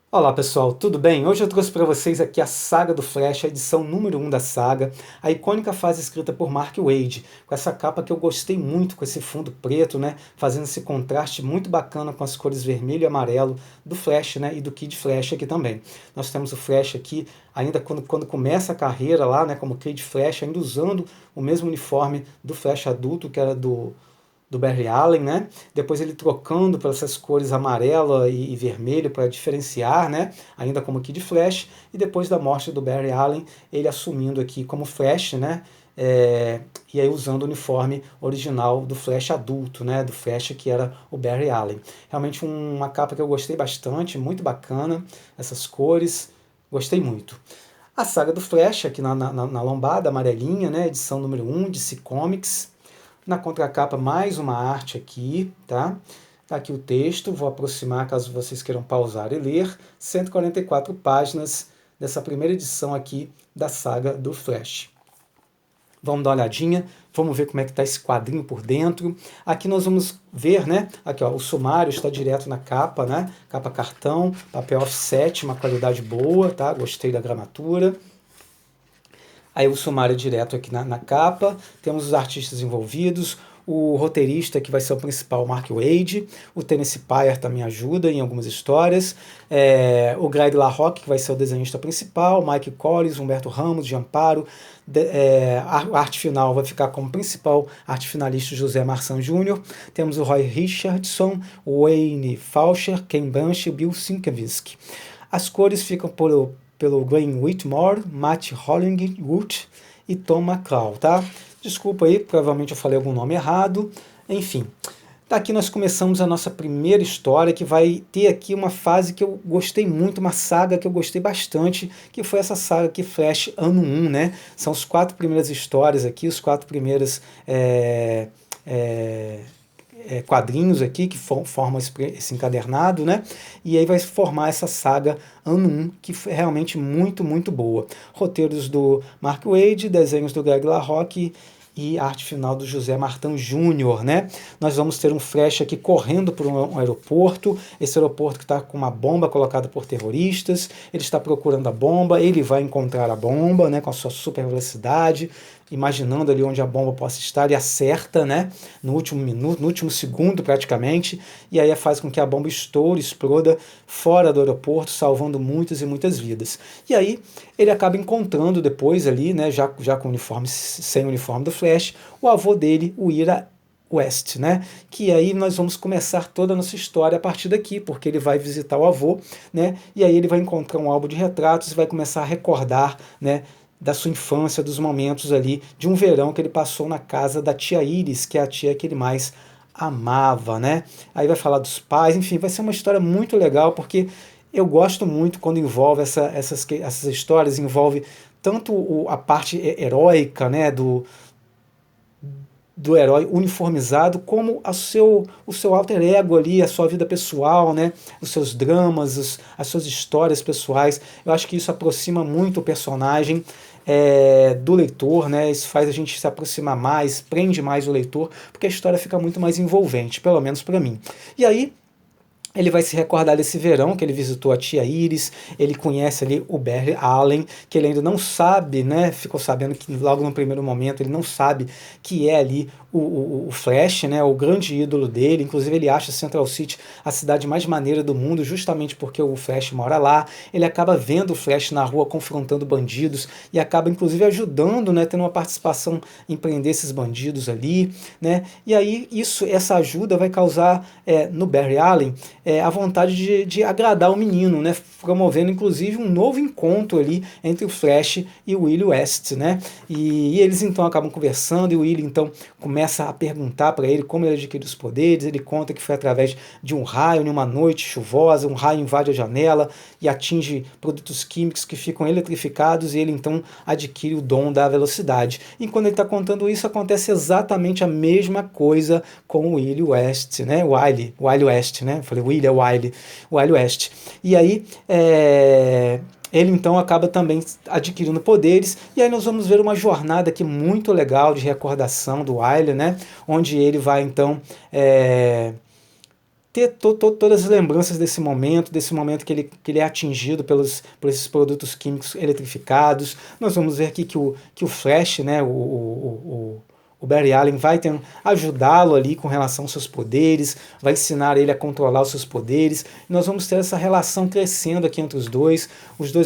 Olá pessoal, tudo bem? Hoje eu trouxe para vocês aqui a saga do Flash, a edição número 1 da saga, a icônica fase escrita por Mark Waid, com essa capa que eu gostei muito, com esse fundo preto, né, fazendo esse contraste muito bacana com as cores vermelho e amarelo do Flash, né, e do Kid Flash aqui também. Nós temos o Flash aqui, ainda quando começa a carreira lá, né, como Kid Flash, ainda usando o mesmo uniforme do Flash adulto, que era do Barry Allen, né? Depois ele trocando para essas cores amarela e vermelho para diferenciar, né? Ainda como Kid Flash. E depois da morte do Barry Allen, ele assumindo aqui como Flash, né? E aí usando o uniforme original do Flash adulto, né? Do Flash que era o Barry Allen. Realmente uma capa que eu gostei bastante, muito bacana, essas cores, gostei muito. A saga do Flash, aqui na lombada, amarelinha, né? Edição número 1, DC Comics. Na contracapa, mais uma arte aqui, tá? Tá aqui o texto, vou aproximar caso vocês queiram pausar e ler. 144 páginas dessa primeira edição aqui da saga do Flash. Vamos dar uma olhadinha, vamos ver como é que está esse quadrinho por dentro. Aqui nós vamos ver, né? Aqui, ó, o sumário está direto na capa, né? Capa cartão, papel offset, uma qualidade boa, tá? Gostei da gramatura. Aí o sumário direto aqui na capa, temos os artistas envolvidos, o roteirista que vai ser o principal, Mark Waid, o Tennessee Pyre também ajuda em algumas histórias, o Greg LaRocque, que vai ser o desenhista principal, Mike Collins, Humberto Ramos, de Amparo, a arte final vai ficar como principal arte finalista José Marçan Jr., temos o Roy Richardson, o Wayne Faucher, Ken Bunch e Bill Sienkiewicz. As cores ficam pelo Graham Whitmore, Matt Hollingwood e Tom McCall, tá? Desculpa aí, provavelmente eu falei algum nome errado. Enfim, daqui nós começamos a nossa primeira história, que vai ter aqui uma fase que eu gostei muito, uma saga que eu gostei bastante, que foi essa saga aqui, Flash Ano 1, né? São as 4 primeiras histórias aqui, os 4 primeiros quadrinhos aqui que formam esse encadernado, né? E aí vai formar essa saga Ano 1, que é realmente muito, muito boa. Roteiros do Mark Waid, desenhos do Greg LaRocque e arte final do José Martão Júnior, né? Nós vamos ter um Flash aqui correndo por um aeroporto, esse aeroporto que está com uma bomba colocada por terroristas, ele está procurando a bomba, ele vai encontrar a bomba, né, com a sua super velocidade, imaginando ali onde a bomba possa estar, e acerta, né, no último minuto, no último segundo praticamente, e aí faz com que a bomba estoure, exploda fora do aeroporto, salvando muitas e muitas vidas. E aí ele acaba encontrando depois ali, né, já com uniforme, sem o uniforme do Flash, o avô dele, o Ira West, né? Que aí nós vamos começar toda a nossa história a partir daqui, porque ele vai visitar o avô, né? E aí ele vai encontrar um álbum de retratos e vai começar a recordar, né, da sua infância, dos momentos ali de um verão que ele passou na casa da tia Iris, que é a tia que ele mais amava, né? Aí vai falar dos pais, enfim, vai ser uma história muito legal, porque eu gosto muito quando envolve essas histórias, envolve tanto a parte heróica, né, do herói uniformizado, como o seu alter ego ali, a sua vida pessoal, né? Os seus dramas, as suas histórias pessoais. Eu acho que isso aproxima muito o personagem do leitor, né? Isso faz a gente se aproximar mais, prende mais o leitor, porque a história fica muito mais envolvente, pelo menos para mim. E aí, ele vai se recordar desse verão que ele visitou a tia Iris, ele conhece ali o Barry Allen, que ele ainda não sabe, né? Ficou sabendo que logo no primeiro momento ele não sabe que é ali o Flash, né? O grande ídolo dele. Inclusive ele acha Central City a cidade mais maneira do mundo, justamente porque o Flash mora lá. Ele acaba vendo o Flash na rua confrontando bandidos e acaba inclusive ajudando, né? Tendo uma participação em prender esses bandidos ali, né? E aí essa ajuda vai causar no Barry Allen a vontade de agradar o menino, né? Promovendo inclusive um novo encontro ali entre o Flash e o Wily West, né? E eles então acabam conversando, e o Wily então começa a perguntar para ele como ele adquiriu os poderes. Ele conta que foi através de um raio, em uma noite chuvosa, um raio invade a janela e atinge produtos químicos que ficam eletrificados, e ele então adquire o dom da velocidade. E quando ele está contando isso, acontece exatamente a mesma coisa com o Wily West, né? Wily West, né? Eu falei Wily é Wily West. E aí ele então acaba também adquirindo poderes, e aí nós vamos ver uma jornada aqui muito legal de recordação do Wily, né? Onde ele vai então ter todas as lembranças desse momento que ele é atingido por esses produtos químicos eletrificados. Nós vamos ver aqui que o Flash, né, o Barry Allen vai ajudá-lo ali com relação aos seus poderes, vai ensinar ele a controlar os seus poderes. E nós vamos ter essa relação crescendo aqui entre os dois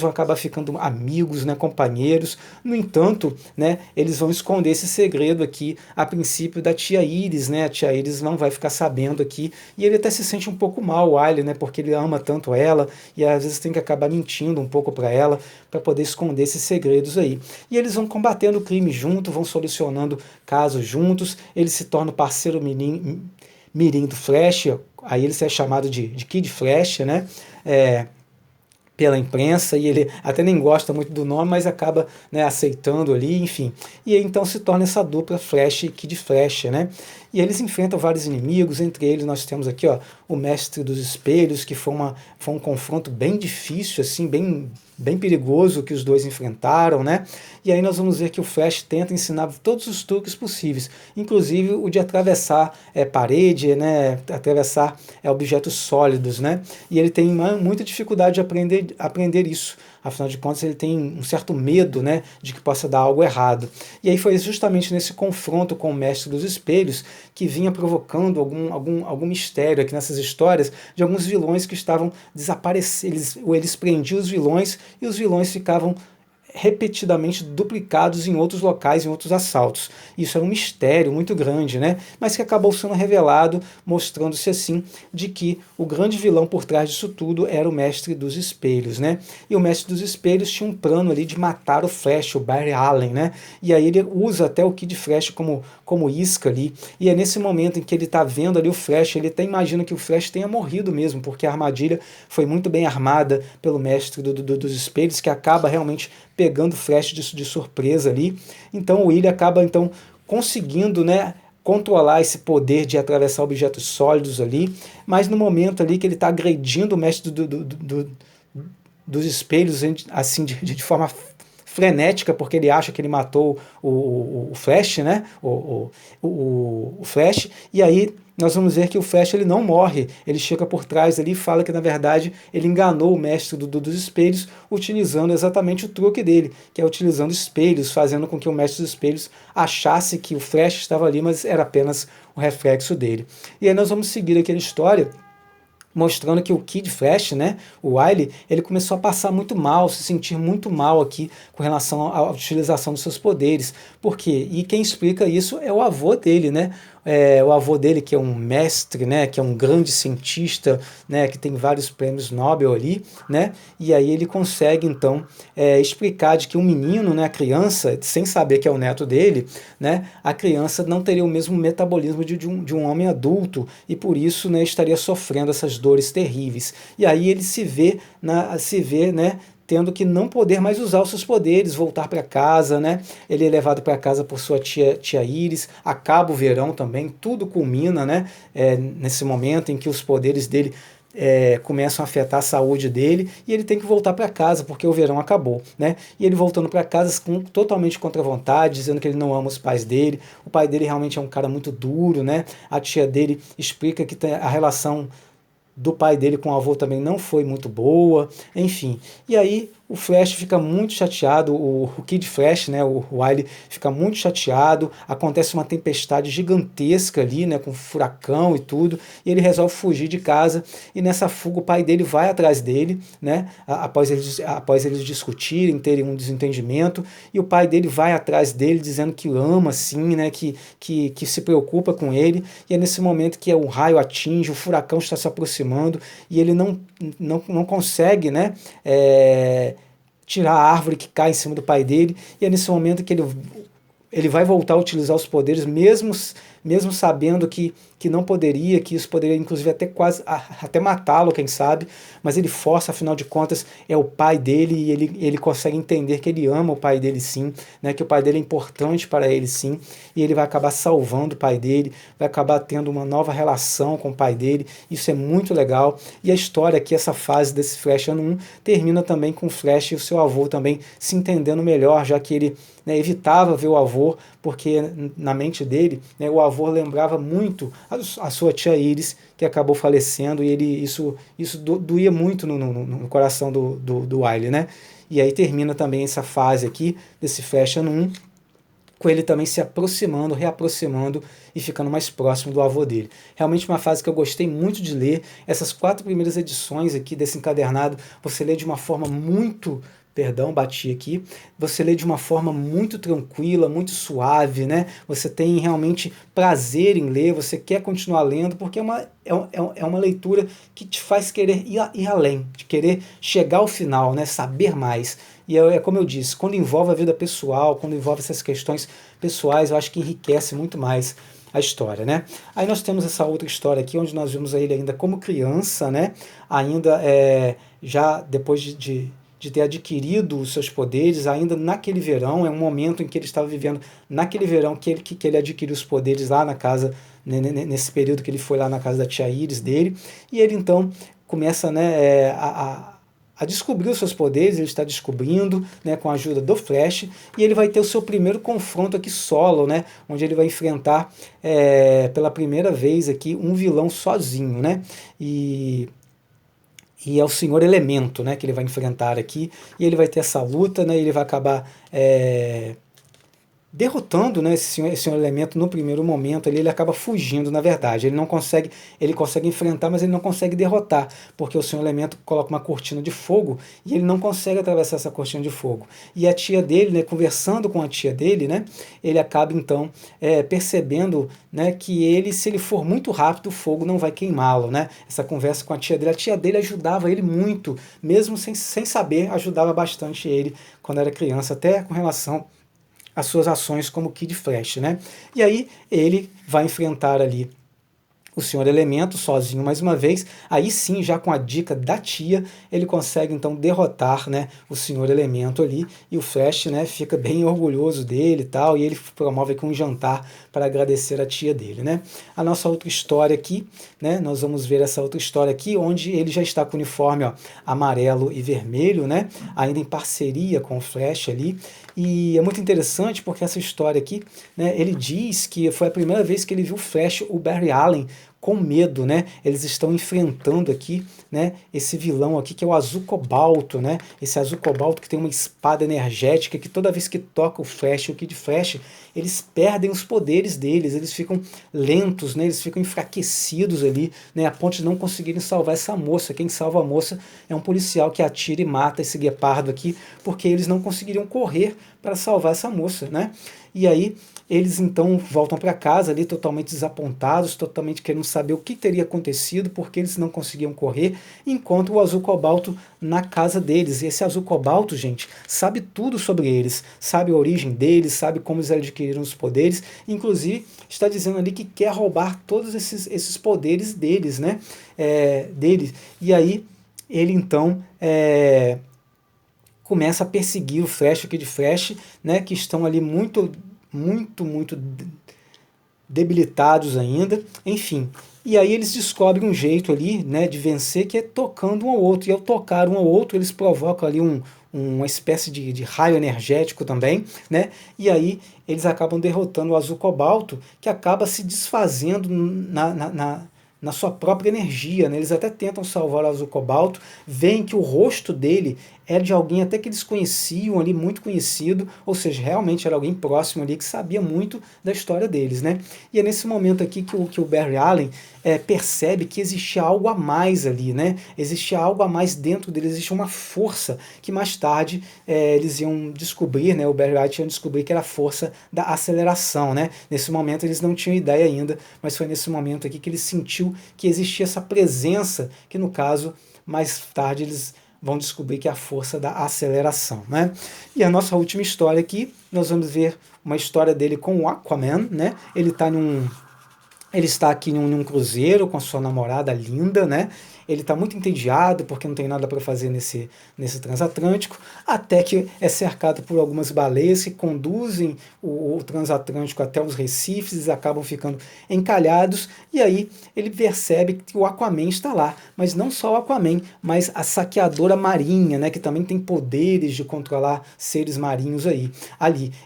vão acabar ficando amigos, né, companheiros. No entanto, né, eles vão esconder esse segredo aqui, a princípio, da tia Iris, né, a tia Iris não vai ficar sabendo aqui, e ele até se sente um pouco mal, o Wiley, né, porque ele ama tanto ela, e às vezes tem que acabar mentindo um pouco para ela, para poder esconder esses segredos aí. E eles vão combatendo o crime junto, vão solucionando casos juntos, ele se torna o parceiro mirim do Flash, aí ele é chamado de Kid Flash, né, pela imprensa, e ele até nem gosta muito do nome, mas acaba, né, aceitando ali, enfim. E aí, então se torna essa dupla Flash e Kid Flash, né? E eles enfrentam vários inimigos, entre eles nós temos aqui, ó, o Mestre dos Espelhos, que foi um confronto bem difícil, assim, bem perigoso que os dois enfrentaram, né? E aí nós vamos ver que o Flash tenta ensinar todos os truques possíveis, inclusive o de atravessar parede, né? Atravessar objetos sólidos, né? E ele tem muita dificuldade de aprender isso. Afinal de contas, ele tem um certo medo, né, de que possa dar algo errado. E aí foi justamente nesse confronto com o Mestre dos Espelhos que vinha provocando algum mistério aqui nessas histórias de alguns vilões que estavam desaparecendo. Eles prendiam os vilões e os vilões ficavam repetidamente duplicados em outros locais, em outros assaltos. Isso era um mistério muito grande, né? Mas que acabou sendo revelado, mostrando-se assim, de que o grande vilão por trás disso tudo era o Mestre dos Espelhos, né? E o Mestre dos Espelhos tinha um plano ali de matar o Flash, o Barry Allen, né? E aí ele usa até o Kid Flash como isca ali, e é nesse momento em que ele está vendo ali o Flash, ele até imagina que o Flash tenha morrido mesmo, porque a armadilha foi muito bem armada pelo Mestre dos Espelhos, que acaba realmente pegando o Flash de surpresa ali. Então o Willy acaba então conseguindo, né, controlar esse poder de atravessar objetos sólidos ali, mas no momento ali que ele está agredindo o Mestre dos Espelhos, assim, de forma frenética, porque ele acha que ele matou o Flash, né? O Flash, e aí nós vamos ver que o Flash ele não morre, ele chega por trás ali e fala que na verdade ele enganou o Mestre dos Espelhos utilizando exatamente o truque dele, que é utilizando espelhos, fazendo com que o Mestre dos Espelhos achasse que o Flash estava ali, mas era apenas o reflexo dele. E aí nós vamos seguir aquela história mostrando que o Kid Flash, né, o Wiley, ele começou a passar muito mal, se sentir muito mal aqui com relação à utilização dos seus poderes. Por quê? E quem explica isso é o avô dele, né? O avô dele, que é um mestre, né, que é um grande cientista, né, que tem vários prêmios Nobel ali, né, e aí ele consegue, então, explicar de que um menino, né, a criança, sem saber que é o neto dele, né, a criança não teria o mesmo metabolismo de um homem adulto, e por isso, né, estaria sofrendo essas dores terríveis. E aí ele se vê, né, tendo que não poder mais usar os seus poderes, voltar para casa, né? Ele é levado para casa por sua tia Iris, acaba o verão também, tudo culmina, né? Nesse momento em que os poderes dele começam a afetar a saúde dele, e ele tem que voltar para casa porque o verão acabou, né? E ele voltando para casa totalmente contra a vontade, dizendo que ele não ama os pais dele. O pai dele realmente é um cara muito duro, né? A tia dele explica que a relação do pai dele com o avô também não foi muito boa, enfim. E aí o Flash fica muito chateado, o Kid Flash, né, o Wiley, fica muito chateado, acontece uma tempestade gigantesca ali, né, com furacão e tudo, e ele resolve fugir de casa, e nessa fuga o pai dele vai atrás dele, né, após eles discutirem, terem um desentendimento, e o pai dele vai atrás dele dizendo que o ama, sim, né, que se preocupa com ele, e é nesse momento que o raio atinge, o furacão está se aproximando, e ele não consegue, né, tirar a árvore que cai em cima do pai dele, e é nesse momento que ele vai voltar a utilizar os poderes, mesmo sabendo que não poderia, que isso poderia inclusive até matá-lo, quem sabe, mas ele força, afinal de contas, é o pai dele, e ele consegue entender que ele ama o pai dele sim, né, que o pai dele é importante para ele sim, e ele vai acabar salvando o pai dele, vai acabar tendo uma nova relação com o pai dele, isso é muito legal, e a história aqui, essa fase desse Flash ano 1, termina também com o Flash e o seu avô também se entendendo melhor, já que ele, né, evitava ver o avô, porque na mente dele, né, o avô lembrava muito a sua tia Iris, que acabou falecendo, e isso doía muito no coração do Wiley, né? E aí termina também essa fase aqui, desse Flash ano 1, com ele também se aproximando, reaproximando e ficando mais próximo do avô dele. Realmente uma fase que eu gostei muito de ler. Essas 4 primeiras edições aqui desse encadernado, você lê de uma forma muito... Perdão, bati aqui. Você lê de uma forma muito tranquila, muito suave, né? Você tem realmente prazer em ler, você quer continuar lendo, porque é uma leitura que te faz querer ir além, de querer chegar ao final, né? Saber mais. E é como eu disse, quando envolve a vida pessoal, quando envolve essas questões pessoais, eu acho que enriquece muito mais a história, né? Aí nós temos essa outra história aqui, onde nós vimos ele ainda como criança, né? Ainda já depois de ter adquirido os seus poderes, ainda naquele verão, é um momento em que ele estava vivendo, naquele verão que ele adquiriu os poderes lá na casa, nesse período que ele foi lá na casa da tia Iris dele, e ele então começa, né, a descobrir os seus poderes, ele está descobrindo, né, com a ajuda do Flash, e ele vai ter o seu primeiro confronto aqui solo, né, onde ele vai enfrentar pela primeira vez aqui um vilão sozinho, né, e é o Senhor Elemento, né, que ele vai enfrentar aqui, e ele vai ter essa luta, né, ele vai acabar derrotando, né, esse senhor Elemento no primeiro momento, ele acaba fugindo, na verdade, ele consegue enfrentar, mas ele não consegue derrotar, porque o senhor Elemento coloca uma cortina de fogo, e ele não consegue atravessar essa cortina de fogo, e a tia dele, né, conversando com a tia dele, né, ele acaba então percebendo, né, que ele, se ele for muito rápido, o fogo não vai queimá-lo, né, essa conversa com a tia dele ajudava ele muito, mesmo sem saber, ajudava bastante ele, quando era criança, até com relação as suas ações como Kid Flash, né? E aí ele vai enfrentar ali o Senhor Elemento sozinho mais uma vez, aí sim, já com a dica da tia, ele consegue então derrotar, né, o Senhor Elemento ali, e o Flash, né, fica bem orgulhoso dele e tal, e ele promove aqui um jantar para agradecer a tia dele, né. A nossa outra história aqui, né, nós vamos ver essa outra história aqui, onde ele já está com o uniforme, ó, amarelo e vermelho, né, ainda em parceria com o Flash ali, e é muito interessante porque essa história aqui, né, ele diz que foi a primeira vez que ele viu o Flash, o Barry Allen, com medo, né? Eles estão enfrentando aqui, né, esse vilão aqui que é o Azul Cobalto, né? Esse Azul Cobalto que tem uma espada energética que toda vez que toca o Flash, o Kid Flash, eles perdem os poderes deles, eles ficam lentos, né? Eles ficam enfraquecidos ali, né? A ponto de não conseguirem salvar essa moça. Quem salva a moça é um policial que atira e mata esse guepardo aqui, porque eles não conseguiriam correr para salvar essa moça, né? E aí eles então voltam para casa ali totalmente desapontados, totalmente querendo saber o que teria acontecido, porque eles não conseguiam correr, e encontram o Azul Cobalto na casa deles. E esse Azul Cobalto, gente, sabe tudo sobre eles, sabe a origem deles, sabe como eles adquiriram os poderes, inclusive está dizendo ali que quer roubar todos esses poderes deles, né? Deles. E aí ele então começa a perseguir o Flash, o Kid Flash, né, que estão ali muito debilitados ainda, enfim. E aí eles descobrem um jeito ali, né, de vencer, que é tocando um ao outro. E ao tocar um ao outro, eles provocam ali uma espécie de raio energético também, né? E aí eles acabam derrotando o Azul Cobalto, que acaba se desfazendo na sua própria energia, né? Eles até tentam salvar o Azul Cobalto, veem que o rosto dele é de alguém até que eles conheciam ali, muito conhecido, ou seja, realmente era alguém próximo ali que sabia muito da história deles, né? E é nesse momento aqui que o Barry Allen percebe que existia algo a mais ali, né? Existia algo a mais dentro dele, existia uma força que mais tarde eles iam descobrir, né? O Barry Allen ia descobrir que era a força da aceleração, né? Nesse momento eles não tinham ideia ainda, mas foi nesse momento aqui que ele sentiu que existia essa presença, que no caso, mais tarde eles vão descobrir que é a força da aceleração, né? E a nossa última história aqui, nós vamos ver uma história dele com o Aquaman, né? Ele está aqui num cruzeiro com a sua namorada linda, né? ele está muito entediado porque não tem nada para fazer nesse transatlântico, até que é cercado por algumas baleias que conduzem o transatlântico até os recifes e acabam ficando encalhados, e aí ele percebe que o Aquaman está lá, mas não só o Aquaman, mas a saqueadora marinha, né, que também tem poderes de controlar seres marinhos ali.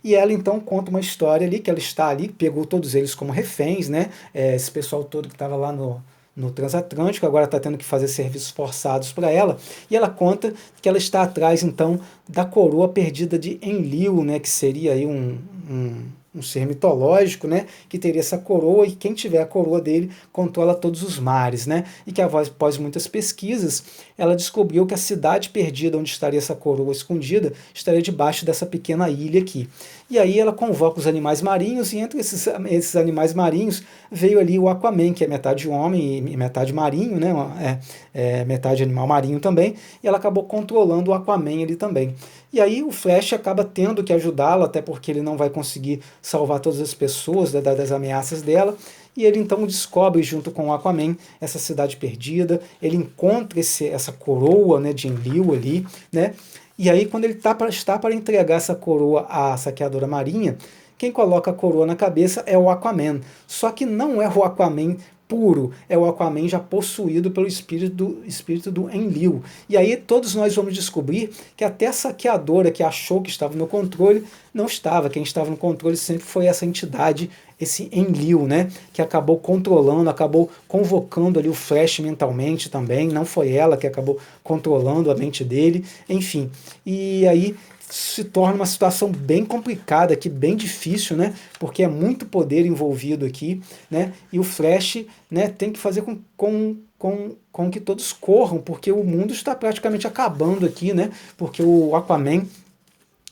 E ela então conta uma história ali, que ela está ali, pegou todos eles como reféns, né, esse pessoal todo que estava lá no transatlântico, agora está tendo que fazer serviços forçados para ela, e ela conta que ela está atrás, então, da coroa perdida de Enlil, né, que seria aí um ser mitológico, né, que teria essa coroa, e quem tiver a coroa dele controla todos os mares, né, e que após muitas pesquisas, ela descobriu que a cidade perdida onde estaria essa coroa escondida estaria debaixo dessa pequena ilha aqui. E aí ela convoca os animais marinhos, e entre esses animais marinhos veio ali o Aquaman, que é metade homem e metade marinho, né, metade animal marinho também, e ela acabou controlando o Aquaman ali também. E aí o Flash acaba tendo que ajudá-lo, até porque ele não vai conseguir salvar todas as pessoas das ameaças dela, e ele então descobre, junto com o Aquaman, essa cidade perdida, ele encontra essa coroa, né, de Enlil ali, né, e aí quando ele está para entregar essa coroa à saqueadora marinha, quem coloca a coroa na cabeça é o Aquaman, só que não é o Aquaman puro, é o Aquaman já possuído pelo espírito do Enlil. E aí todos nós vamos descobrir que até a saqueadora que achou que estava no controle, não estava. Quem estava no controle sempre foi essa entidade, esse Enlil, né, que acabou controlando, acabou convocando ali o Flash mentalmente também, não foi ela que acabou controlando a mente dele, enfim. E aí se torna uma situação bem complicada aqui, bem difícil, né? Porque é muito poder envolvido aqui, né? E o Flash, né, tem que fazer com que todos corram, porque o mundo está praticamente acabando aqui, né? Porque o Aquaman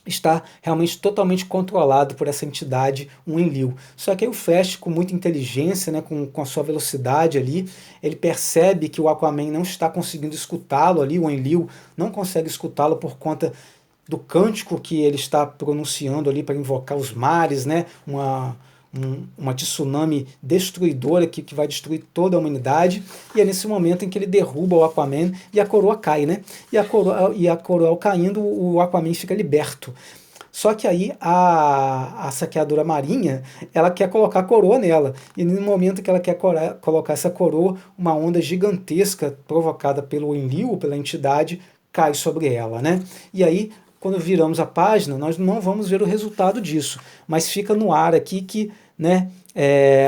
está realmente totalmente controlado por essa entidade, um Enlil. Só que aí o Flash, com muita inteligência, né, com a sua velocidade ali, ele percebe que o Aquaman não está conseguindo escutá-lo ali, o Enlil não consegue escutá-lo por conta do cântico que ele está pronunciando ali para invocar os mares, né? Uma tsunami destruidora que vai destruir toda a humanidade, e é nesse momento em que ele derruba o Aquaman e a coroa cai, né? E a coroa caindo, o Aquaman fica liberto. Só que aí a saqueadora marinha, ela quer colocar a coroa nela, e no momento que ela quer colocar essa coroa, uma onda gigantesca provocada pelo Enlil, pela entidade, cai sobre ela, né? E aí, quando viramos a página, nós não vamos ver o resultado disso, mas fica no ar aqui que, né,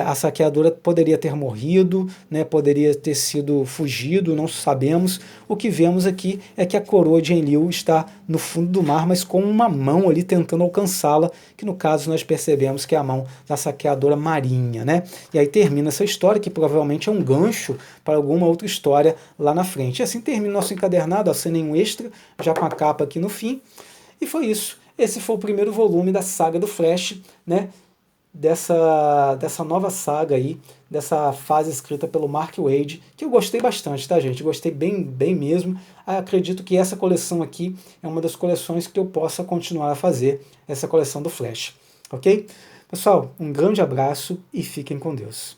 a saqueadora poderia ter morrido, né, poderia ter sido fugido, não sabemos. O que vemos aqui é que a coroa de Enlil está no fundo do mar, mas com uma mão ali tentando alcançá-la, que no caso nós percebemos que é a mão da saqueadora marinha, né? E aí termina essa história, que provavelmente é um gancho para alguma outra história lá na frente. E assim termina nosso encadernado, ó, sem nenhum extra, já com a capa aqui no fim. E foi isso. Esse foi o primeiro volume da saga do Flash, né? Dessa nova saga aí, dessa fase escrita pelo Mark Waid, que eu gostei bastante, tá, gente? Gostei bem, bem mesmo. Acredito que essa coleção aqui é uma das coleções que eu possa continuar a fazer, essa coleção do Flash, ok? Pessoal, um grande abraço e fiquem com Deus.